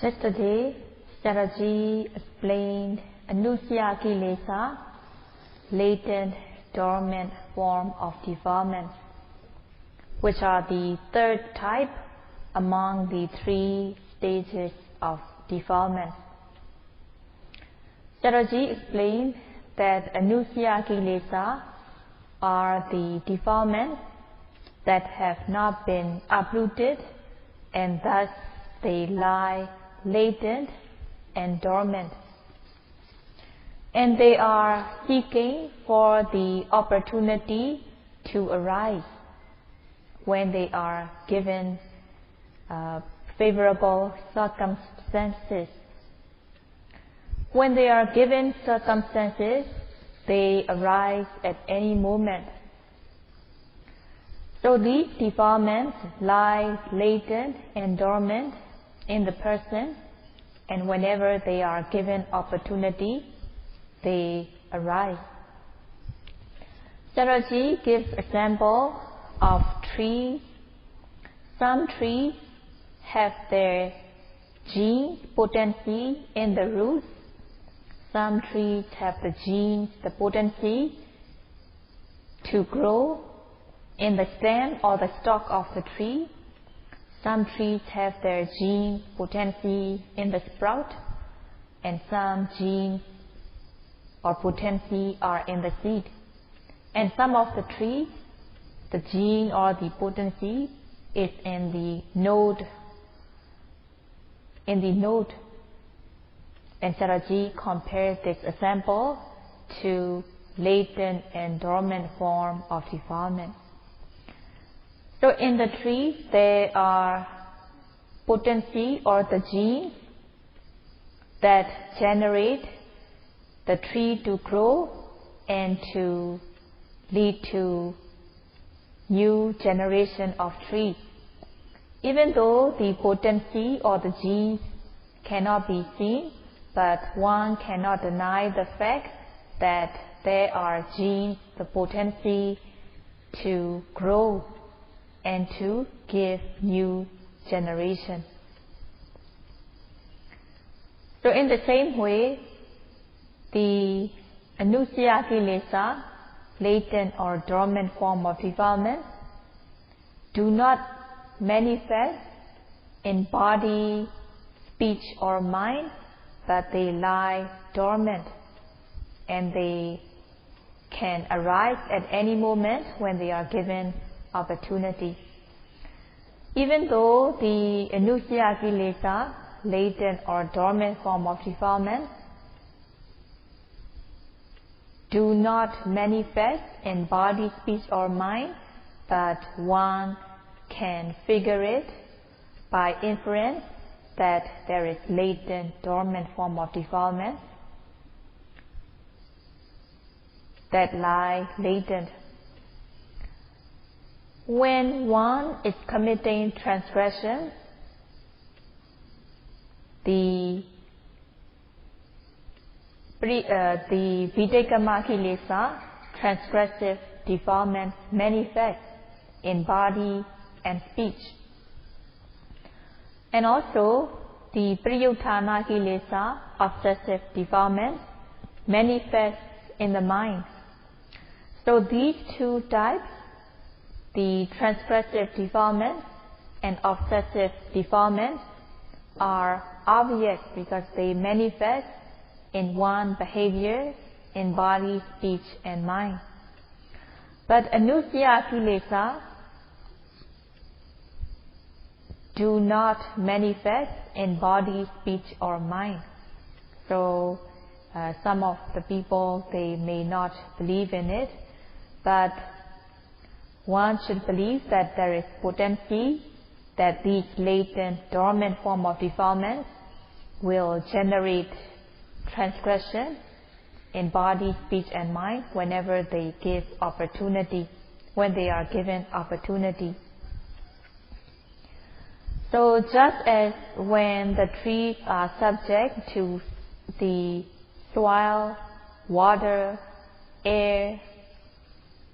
Yesterday, Sayadaw explained Anusaya Kilesa, latent, dormant form of defilements, which are the third type among the three stages of defilement. Sayadaw explained that Anusaya Kilesa are the defilements that have not been uprooted, and thus they lie latent and dormant. And they are seeking for the opportunity to arise when they are given favorable circumstances. When they are given circumstances, they arise at any moment. So these defilements lie latent and dormant in the person, and whenever they are given opportunity, they arise. Sayadaw gives example of trees. Some trees have their gene potency in the roots. Some trees have the genes, the potency to grow in the stem or the stalk of the tree. Some trees have their gene potency in the sprout, and some genes or potency are in the seed. And some of the trees, the gene or the potency is in the node. And Sayadaw compared this example to latent and dormant form of defilement. So in the tree, there are potency or the genes that generate the tree to grow and to lead to new generation of trees. Even though the potency or the genes cannot be seen, but one cannot deny the fact that there are genes, the potency to grow and to give new generation. So in the same way, the Anusaya Kilesa, latent or dormant form of defilement, do not manifest in body, speech or mind, but they lie dormant, and they can arise at any moment when they are given opportunity. Even though the Anusaya Kilesa, latent or dormant form of defilement, do not manifest in body, speech or mind, but one can figure it by inference that there is latent, dormant form of defilement that lie latent. When one is committing transgression, the Vitekama Kilesa, transgressive defilement, manifest in body and speech. And also, the Priyuttana Kilesa, obsessive defilement, manifests in the mind. So these two types, the transgressive defilement and obsessive defilement, are obvious because they manifest in one behavior in body, speech and mind. But Anusaya Kilesa do not manifest in body, speech or mind. So some of the people, they may not believe in it, but one should believe that there is potency that these latent, dormant form of defilement will generate transgression in body, speech and mind whenever they give opportunity, when they are given opportunity. So just as when the trees are subject to the soil, water, air,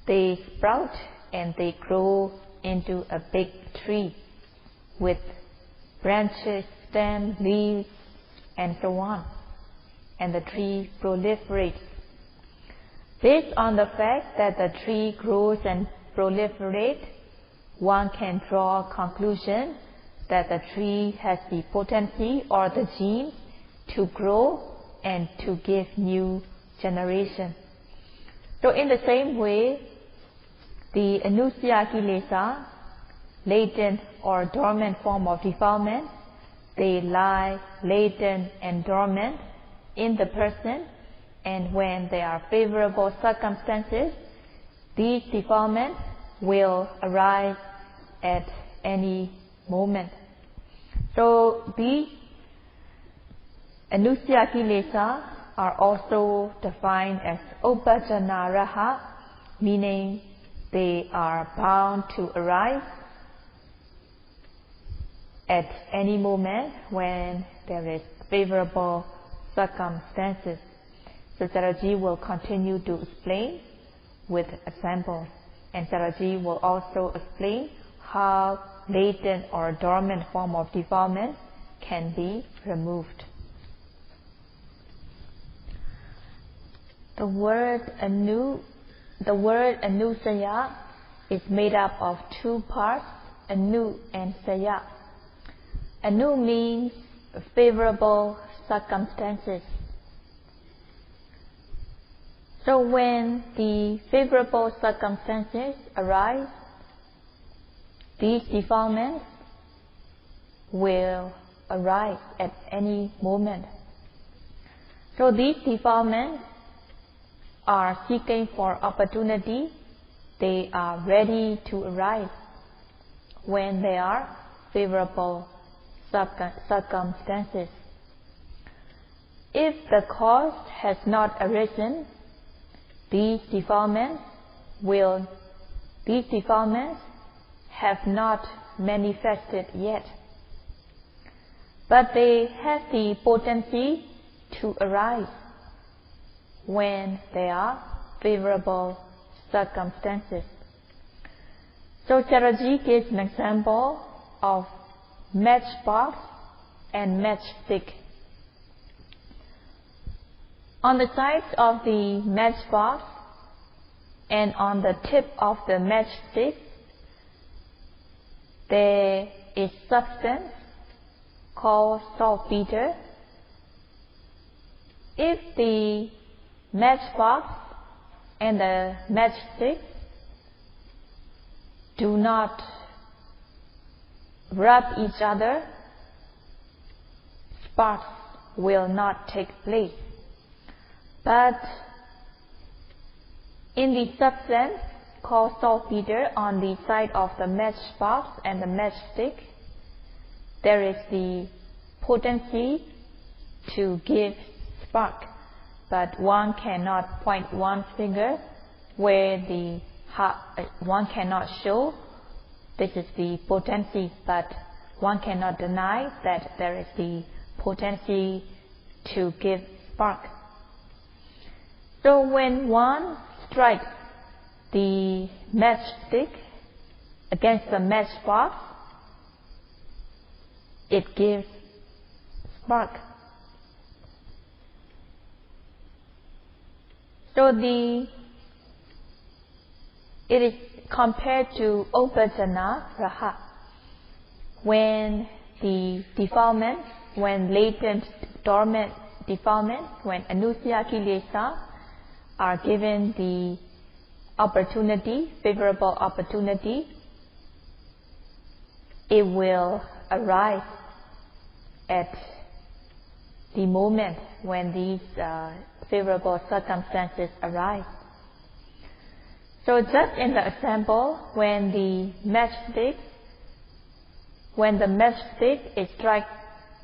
they sprout and they grow into a big tree with branches, stem, leaves, and so on, and the tree proliferates. Based on the fact that the tree grows and proliferates, one can draw a conclusion that the tree has the potency or the gene to grow and to give new generation. So in the same way, the anusaya kilesa, latent or dormant form of defilement, they lie latent and dormant in the person, and when there are favorable circumstances, these defilements will arise at any moment. So these anusaya kilesa are also defined as upajjana, meaning they are bound to arise at any moment when there is favorable circumstances. So Sayadaw will continue to explain with examples, and Sayadaw will also explain how latent or dormant form of defilement can be removed. The word anusaya is made up of two parts, anu and saya. Anu means favorable circumstances. So when the favorable circumstances arise, these defilements will arise at any moment. So these defilements are seeking for opportunity. They are ready to arise when there are favorable circumstances. If the cause has not arisen, these defilements have not manifested yet, but they have the potency to arise when there are favorable circumstances. So Sayadaw gives an example of matchbox and matchstick. On the sides of the matchbox and on the tip of the matchstick, there is substance called saltpeter. If the matchbox and the matchstick do not rub each other, sparks will not take place. But in the substance called saltpeter on the side of the matchbox and the matchstick, there is the potency to give spark, but one cannot point one finger where one cannot show this is the potency, but one cannot deny that there is the potency to give spark. So when one strikes the matchstick against the matchbox, it gives spark. So it is compared to upajjana, when the defilement, when latent dormant defilement, when anusaya kilesa are given the opportunity, favorable opportunity, it will arise at the moment when these favorable circumstances arise. So just in the example, when the matchstick is struck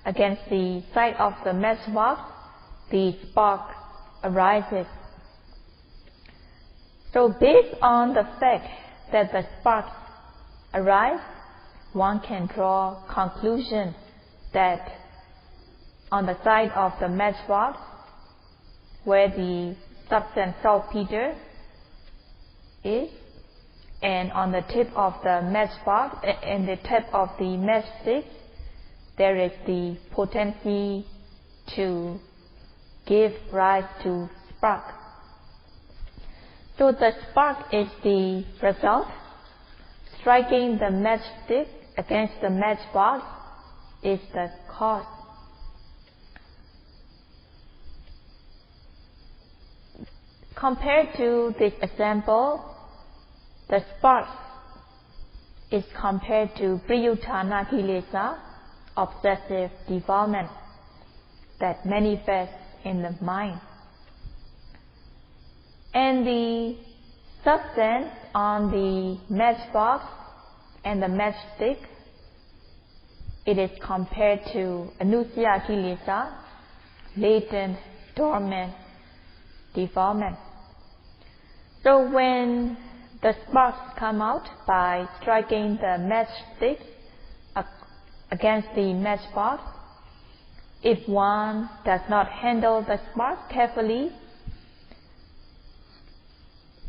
against the side of the matchbox, the spark arises. So based on the fact that the sparks arise, one can draw conclusion that on the side of the matchbox, where the substance saltpeter is, and on the tip of the matchbox and the tip of the matchstick, there is the potency to give rise to spark. So the spark is the result. Striking the matchstick against the matchbox is the cause. Compared to this example, the spark is compared to priyutthana kilesa, obsessive defilement that manifests in the mind. And the substance on the matchbox and the matchstick, it is compared to anusaya kilesa, latent, dormant defilement. So when the sparks come out by striking the matchstick against the matchbox, if one does not handle the spark carefully,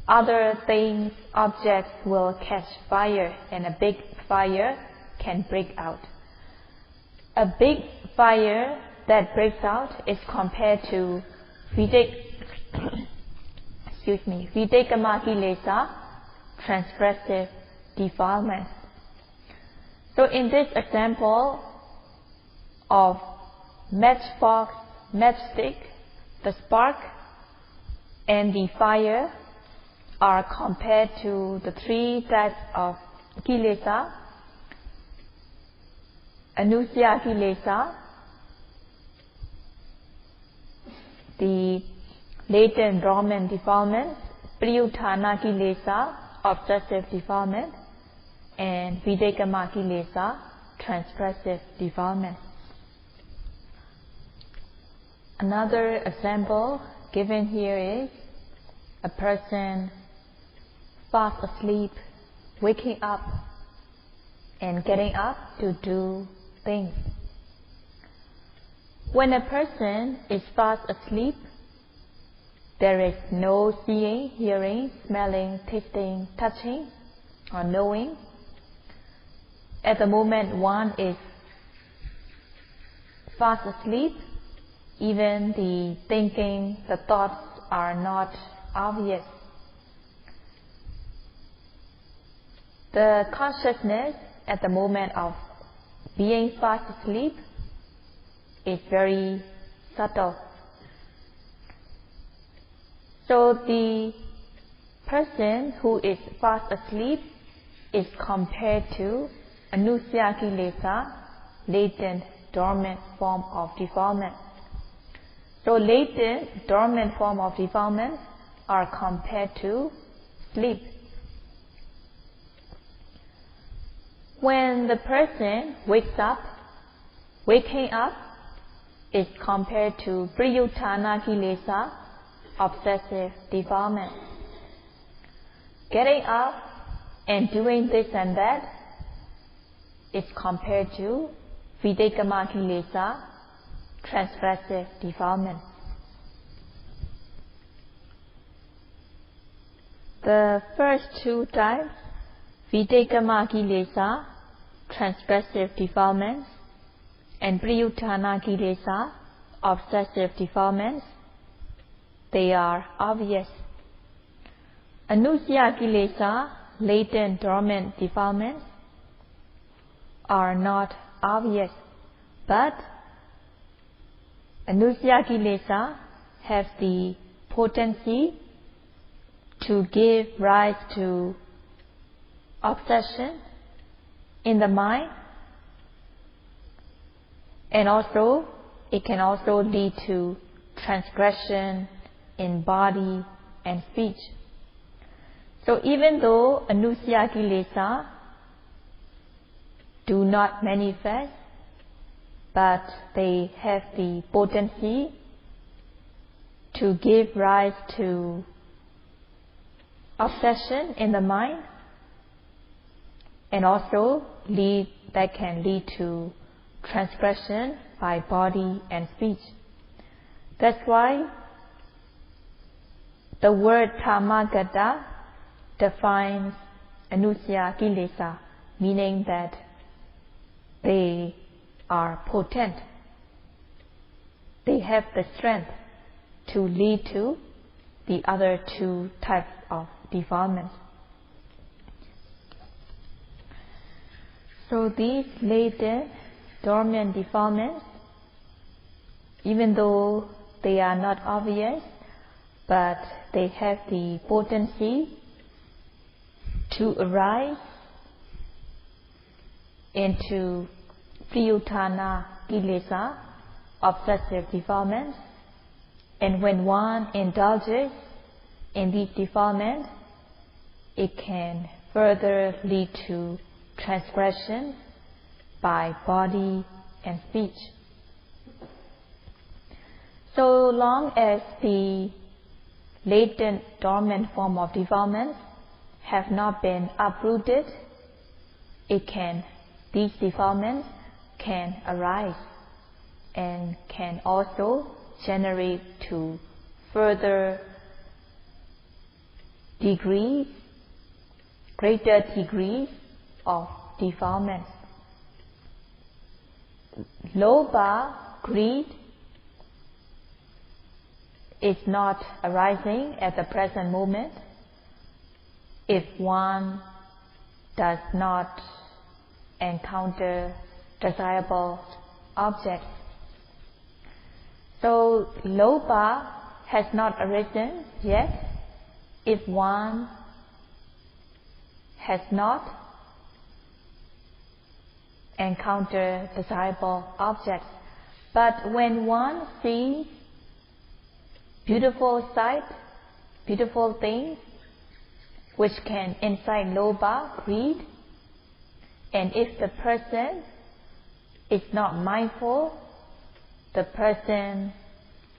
other things, objects will catch fire and a big fire can break out. A big fire that breaks out is compared to Videkama kilesa, transgressive defilement. So in this example of matchbox, matchstick, the spark and the fire are compared to the three types of kilesa: anusaya kilesa, the latent dormant defilement, priyutthana kilesa, obsessive defilement, and videkama kilesa, transgressive defilement. Another example given here is a person fast asleep, waking up and getting up to do things. When a person is fast asleep, there is no seeing, hearing, smelling, tasting, touching, or knowing. At the moment one is fast asleep, even the thinking, the thoughts are not obvious. The consciousness at the moment of being fast asleep is very subtle. So the person who is fast asleep is compared to anusaya kilesa, latent, dormant form of defilement. So latent, dormant form of defilement are compared to sleep. When the person wakes up, waking up is compared to priyutthana kilesa, obsessive defilement. Getting up and doing this and that is compared to videkama kilesa, transgressive defilement. The first two types, videkama kilesa, transgressive defilements, and priyutthana kilesa, obsessive defilements, they are obvious. Anusaya kilesa, latent dormant defilements, are not obvious, but anusaya kilesa has the potency to give rise to obsession in the mind, and also it can also lead to transgression in body and speech. So even though anusaya kilesa do not manifest, but they have the potency to give rise to obsession in the mind, and also that can lead to transgression by body and speech. That's why the word Dhamma defines anusaya kilesa, meaning that they are potent. They have the strength to lead to the other two types of defilements. So these latent, dormant defilements, even though they are not obvious, but they have the potency to arise into priyutthana kilesa, obsessive defilements, and when one indulges in these defilements, it can further lead to transgression by body and speech. So long as the latent, dormant form of defilements have not been uprooted, these defilements can arise and can also generate to further degrees, greater degrees of defilements. Lobha, greed, is not arising at the present moment if one does not encounter desirable objects. So lobha has not arisen yet if one has not encountered desirable objects. But when one sees beautiful sight, beautiful things, which can incite lobha, greed, and if the person is not mindful, the person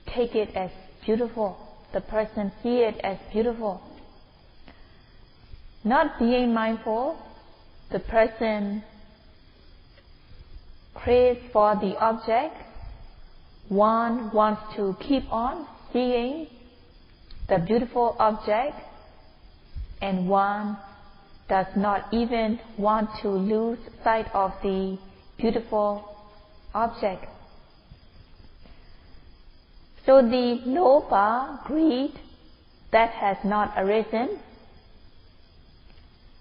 take it as beautiful, the person see it as beautiful. Not being mindful, the person craves for the object, one wants to keep on seeing the beautiful object, and one does not even want to lose sight of the beautiful object. So the lobha, greed, that has not arisen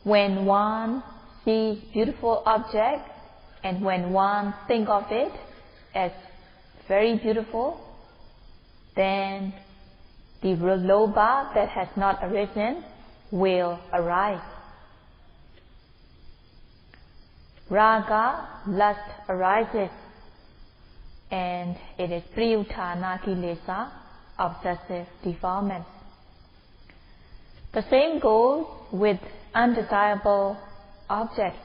when one sees beautiful object and when one think of it as very beautiful, then the lobha that has not arisen will arise. Raga, lust, arises, and it is priyutthana kilesa, obsessive defilements. The same goes with undesirable objects.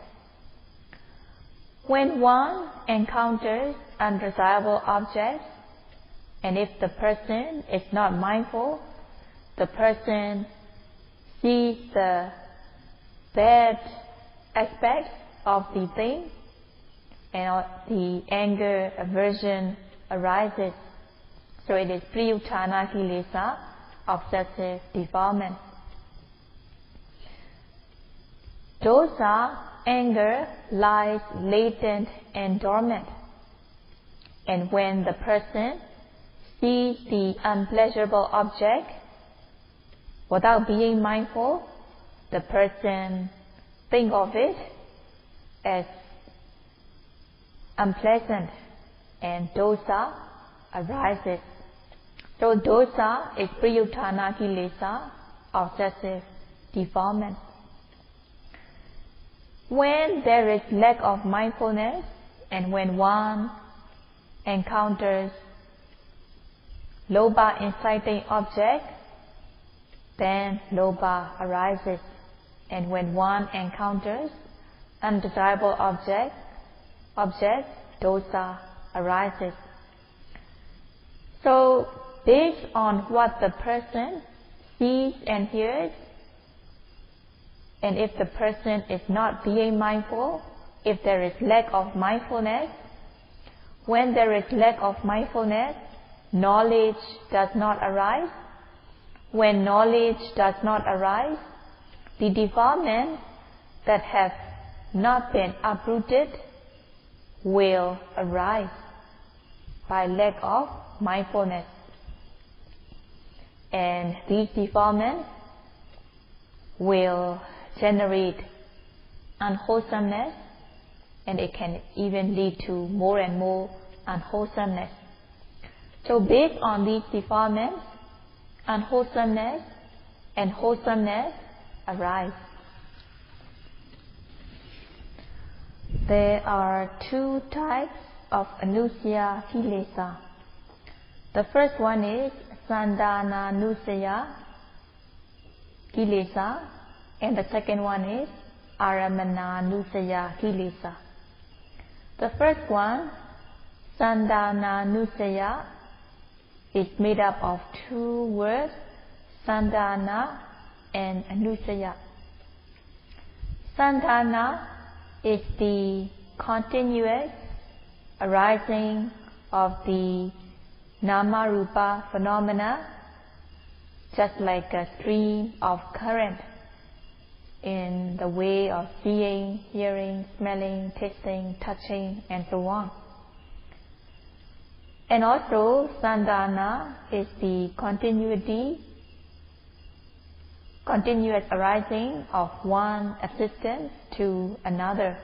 When one encounters undesirable objects, and if the person is not mindful, the person sees the bad aspects of the thing, and the anger, aversion arises. So it is priyutthana kilesa, obsessive defilement. Dosa, anger, lies latent and dormant. And when the person sees the unpleasurable object, without being mindful, the person thinks of it as unpleasant, and dosa arises. So dosa is priyutthana kilesa, obsessive defilement. When there is lack of mindfulness, and when one encounters lobha inciting object, then lobha arises. And when one encounters undesirable object, dosa arises. So based on what the person sees and hears, and if the person is not being mindful, if there is lack of mindfulness, when there is lack of mindfulness, knowledge does not arise. When knowledge does not arise, the defilements that have not been uprooted will arise by lack of mindfulness. And these defilements will generate unwholesomeness, and it can even lead to more and more unwholesomeness. So based on these defilements, unwholesomeness and wholesomeness arise. There are two types of anusaya kilesa. The first one is Sandhananusaya kilesa, and the second one is Aramananusaya kilesa. The first one, Sandhananusaya, is made up of two words, Sandhana and Anusaya. Sandhana is the continuous arising of the nama-rupa phenomena, just like a stream of current in the way of seeing, hearing, smelling, tasting, touching, and so on. And also, Sandhana is the continuous arising of one existence to another.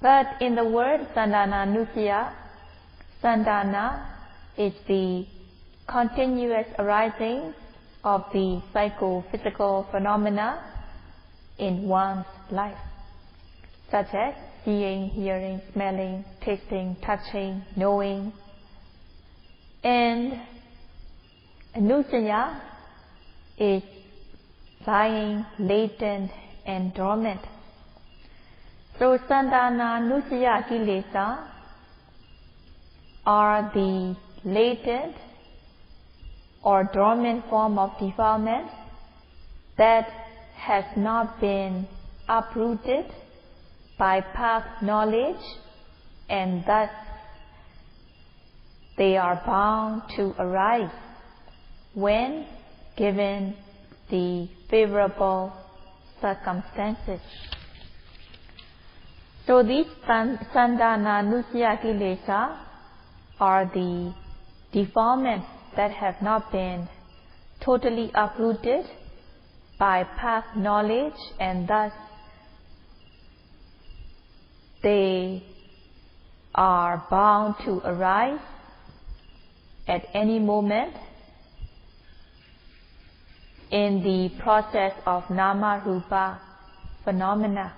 But in the word Sandhananusaya, Sandhana is the continuous arising of the psychophysical phenomena in one's life, such as seeing, hearing, smelling, tasting, touching, knowing. And Anusaya is lying latent and dormant. So Sandhananusaya kilesa are the latent or dormant form of defilement that has not been uprooted by past knowledge, and thus they are bound to arise when given the favorable circumstances. So these Sandhananusaya kilesa are the defilements that have not been totally uprooted by past knowledge, and thus they are bound to arise at any moment in the process of nama-rupa phenomena.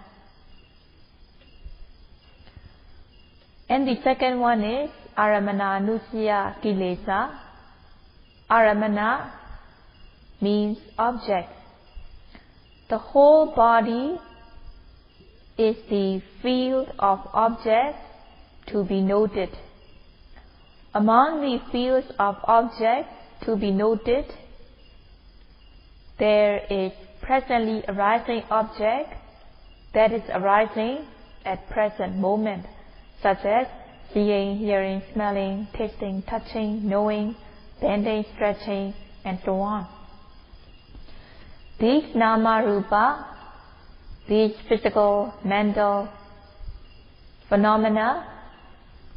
And the second one is Aramananusaya kilesa. Aramana means object. The whole body is the field of objects to be noted. Among the fields of objects to be noted, there is presently arising object that is arising at present moment, such as seeing, hearing, smelling, tasting, touching, knowing, bending, stretching, and so on. These nama-rupa, these physical, mental phenomena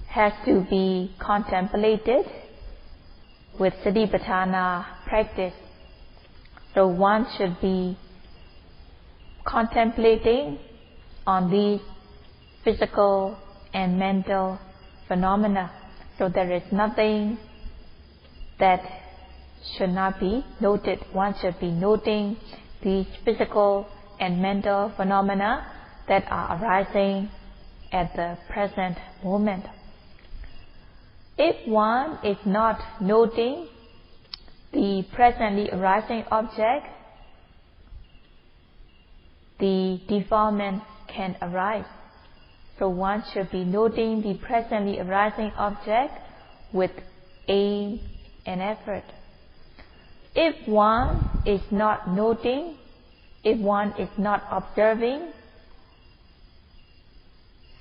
has to be contemplated with Satipatthana practice. So one should be contemplating on these physical and mental phenomena. So there is nothing that should not be noted. One should be noting these physical and mental phenomena that are arising at the present moment. If one is not noting the presently arising object, the defilement can arise. So one should be noting the presently arising object with aim and effort. If one is not noting, if one is not observing,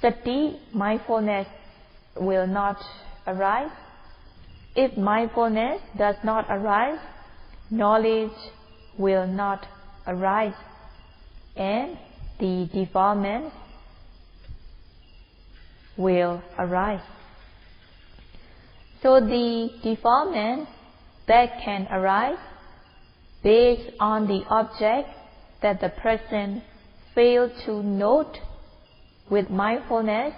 sati, mindfulness, will not arise. If mindfulness does not arise, knowledge will not arise, and the defilement will arise. So the defilement that can arise based on the object that the person failed to note with mindfulness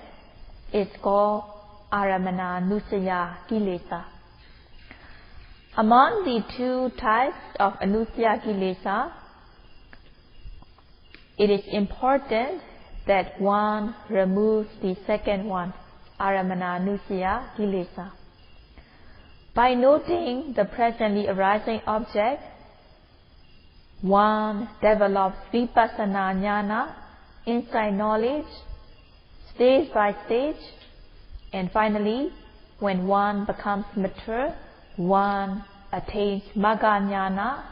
is called Aramananusaya Kilesa. Among the two types of Anusaya Kilesa, it is important that one removes the second one, Aramananusaya Kilesa. By noting the presently arising object, one develops Vipassana jnana, insight knowledge, stage by stage, and finally, when one becomes mature, one attains Magga jnana,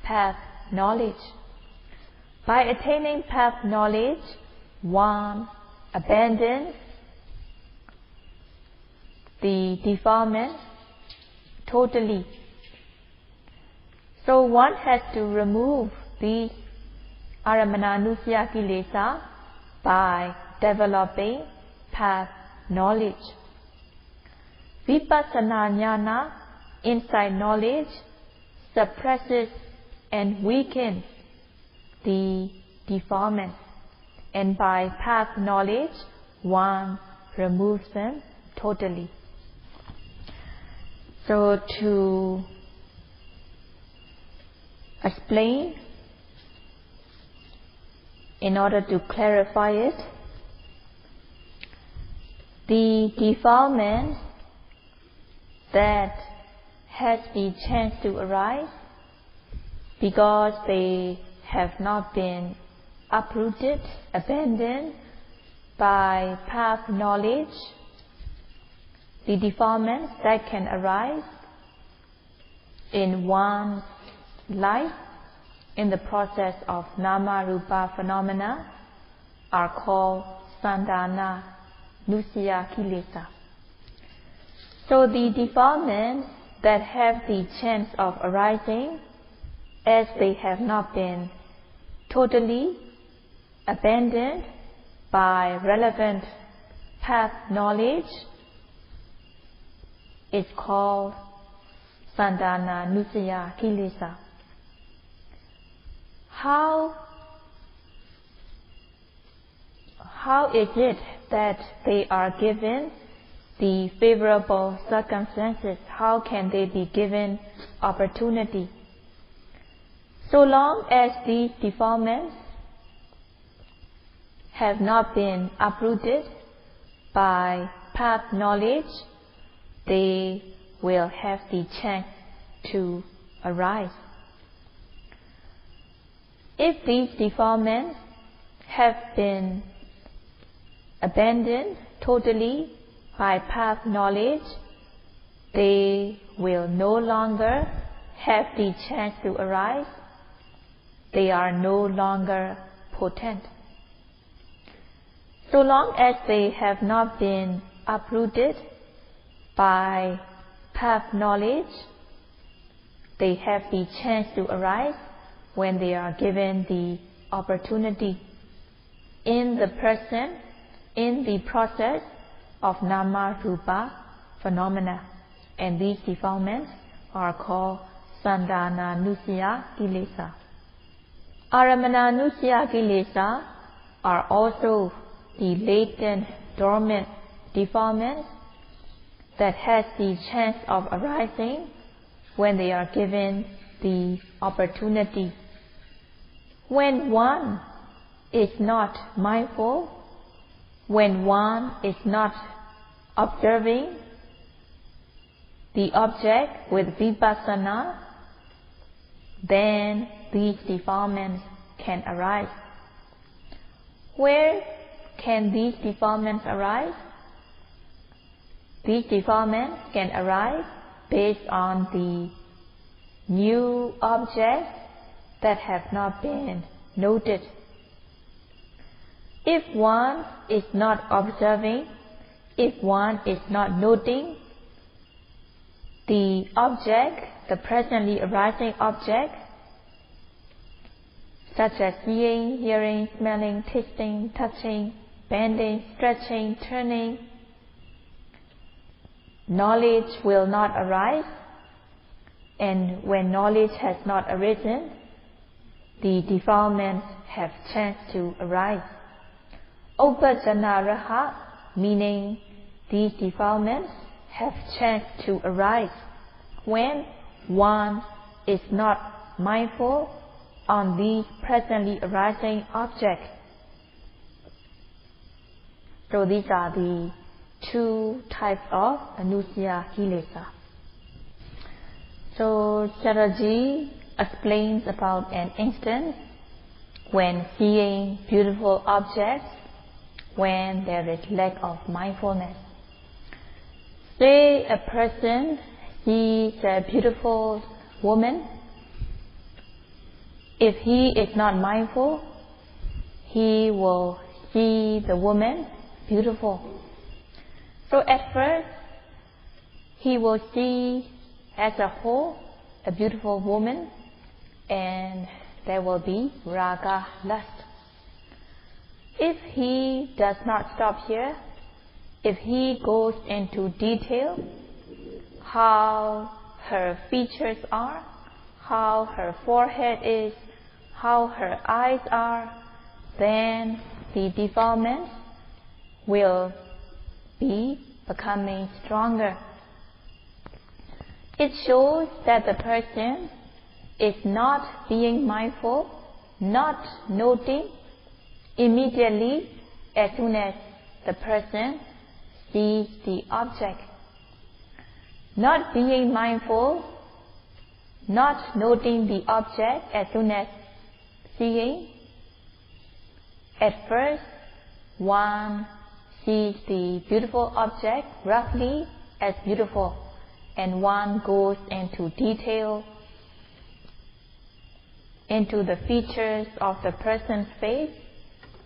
path knowledge. By attaining path knowledge, one abandons the defilement totally. So one has to remove the Aramananusaya Kilesa by developing path knowledge. Vipassana jnana, insight knowledge, suppresses and weakens the defilement, and by path knowledge, one removes them totally. So to explain, in order to clarify it, the defilement that has the chance to arise because they have not been uprooted, abandoned by path knowledge, the defilements that can arise in one's life in the process of nama-rupa phenomena are called Sandhana Nusaya Kilesa. So the defilements that have the chance of arising, as they have not been totally abandoned by relevant path knowledge, is called Sandhana Nusaya Kilesa. How is it that they are given the favorable circumstances? How can they be given opportunity? So long as these defilements have not been uprooted by path knowledge, they will have the chance to arise. If these defilements have been abandoned totally by path knowledge, they will no longer have the chance to arise. They are no longer potent. So long as they have not been uprooted by path knowledge, they have the chance to arise when they are given the opportunity in the present, in the process of nama-rupa phenomena. And these defilements are called Sandhana Nusaya Kilesa. Aramananusaya Kilesa are also the latent, dormant defilements that has the chance of arising when they are given the opportunity. When one is not mindful, when one is not observing the object with vipassana, then these defilements can arise. Where can these defilements arise? These defilements can arise based on the new objects that have not been noted. If one is not observing, if one is not noting the object, the presently arising object, such as seeing, hearing, smelling, tasting, touching, bending, stretching, turning, knowledge will not arise, and when knowledge has not arisen, the defilements have chance to arise. Upajjanaraha, meaning these defilements have chance to arise when one is not mindful on the presently arising object. So these are the two types of anusaya kilesa. So Chatterjee explains about an instance when seeing beautiful objects, when there is lack of mindfulness. Say a person sees a beautiful woman. If he is not mindful, he will see the woman beautiful. So at first, he will see as a whole a beautiful woman, and there will be raga, lust. If he does not stop here, if he goes into detail, how her features are, how her forehead is, how her eyes are, then the defilements will be becoming stronger. It shows that the person is not being mindful, not noting immediately as soon as the person sees the object. Not being mindful, not noting the object as soon as seeing. At first, one sees the beautiful object roughly as beautiful, and one goes into detail, into the features of the person's face,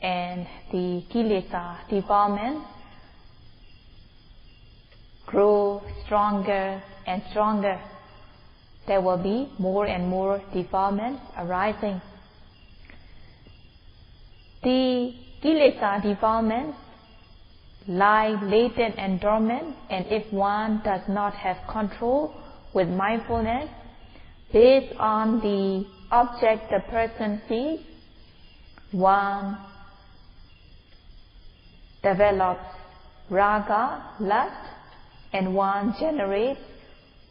and the kilesa, defilement, grow stronger and stronger. There will be more and more defilements arising. The kilesa defilements lie latent and dormant, and if one does not have control with mindfulness based on the object the person sees, one develops raga, lust, and one generates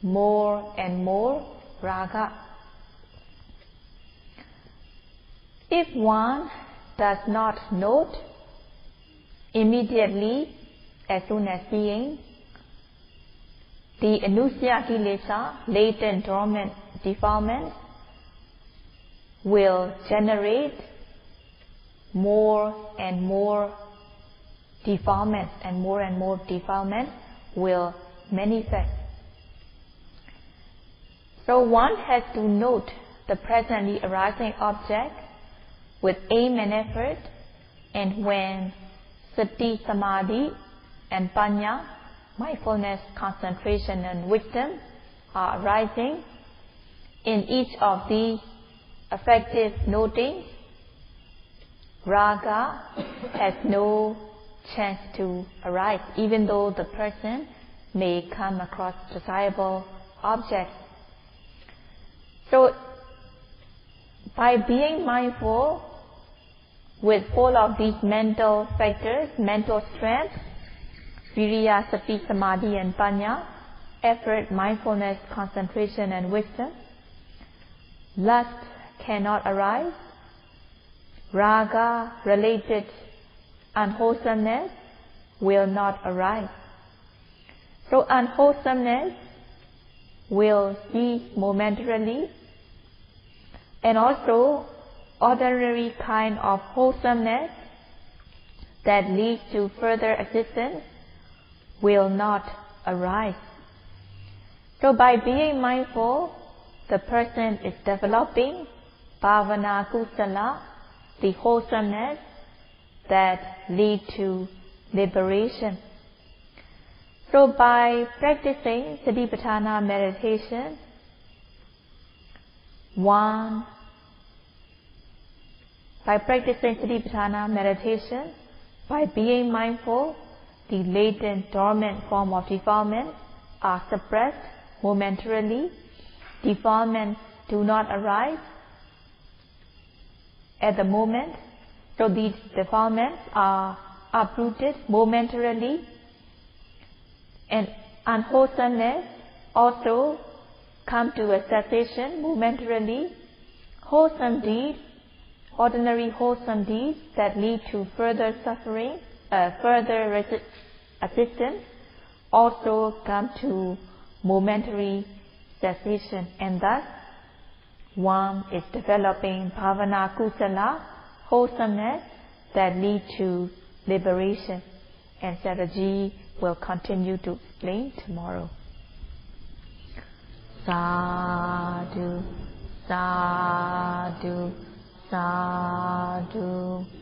more and more raga. If one does not note immediately as soon as seeing, the anusaya kilesa, latent dormant defilement, will generate more and more defilements, and more defilements will manifest. So one has to note the presently arising object with aim and effort, and when sati, samadhi and panya, mindfulness, concentration and wisdom are arising, in each of these effective noting, raga has no chance to arise, even though the person may come across desirable objects. So, by being mindful with all of these mental factors, mental strength, viriya, sati, samadhi and panya, effort, mindfulness, concentration and wisdom, lust cannot arise, raga related unwholesomeness will not arise. So unwholesomeness will cease momentarily, and also ordinary kind of wholesomeness that leads to further existence will not arise. So by being mindful, the person is developing bhavana kusala, the wholesomeness that lead to liberation. So by practicing Satipatthana meditation, by being mindful, the latent dormant form of defilement are suppressed momentarily. Defilements do not arise at the moment. So these defilements are uprooted momentarily. And unwholesomeness also come to a cessation momentarily. Wholesome deeds, ordinary wholesome deeds that lead to further suffering, further assistance, also come to momentary cessation, and thus one is developing bhavana kusala, wholesomeness that lead to liberation. And Sayadaw will continue to explain tomorrow. Sadhu, sadhu, sadhu.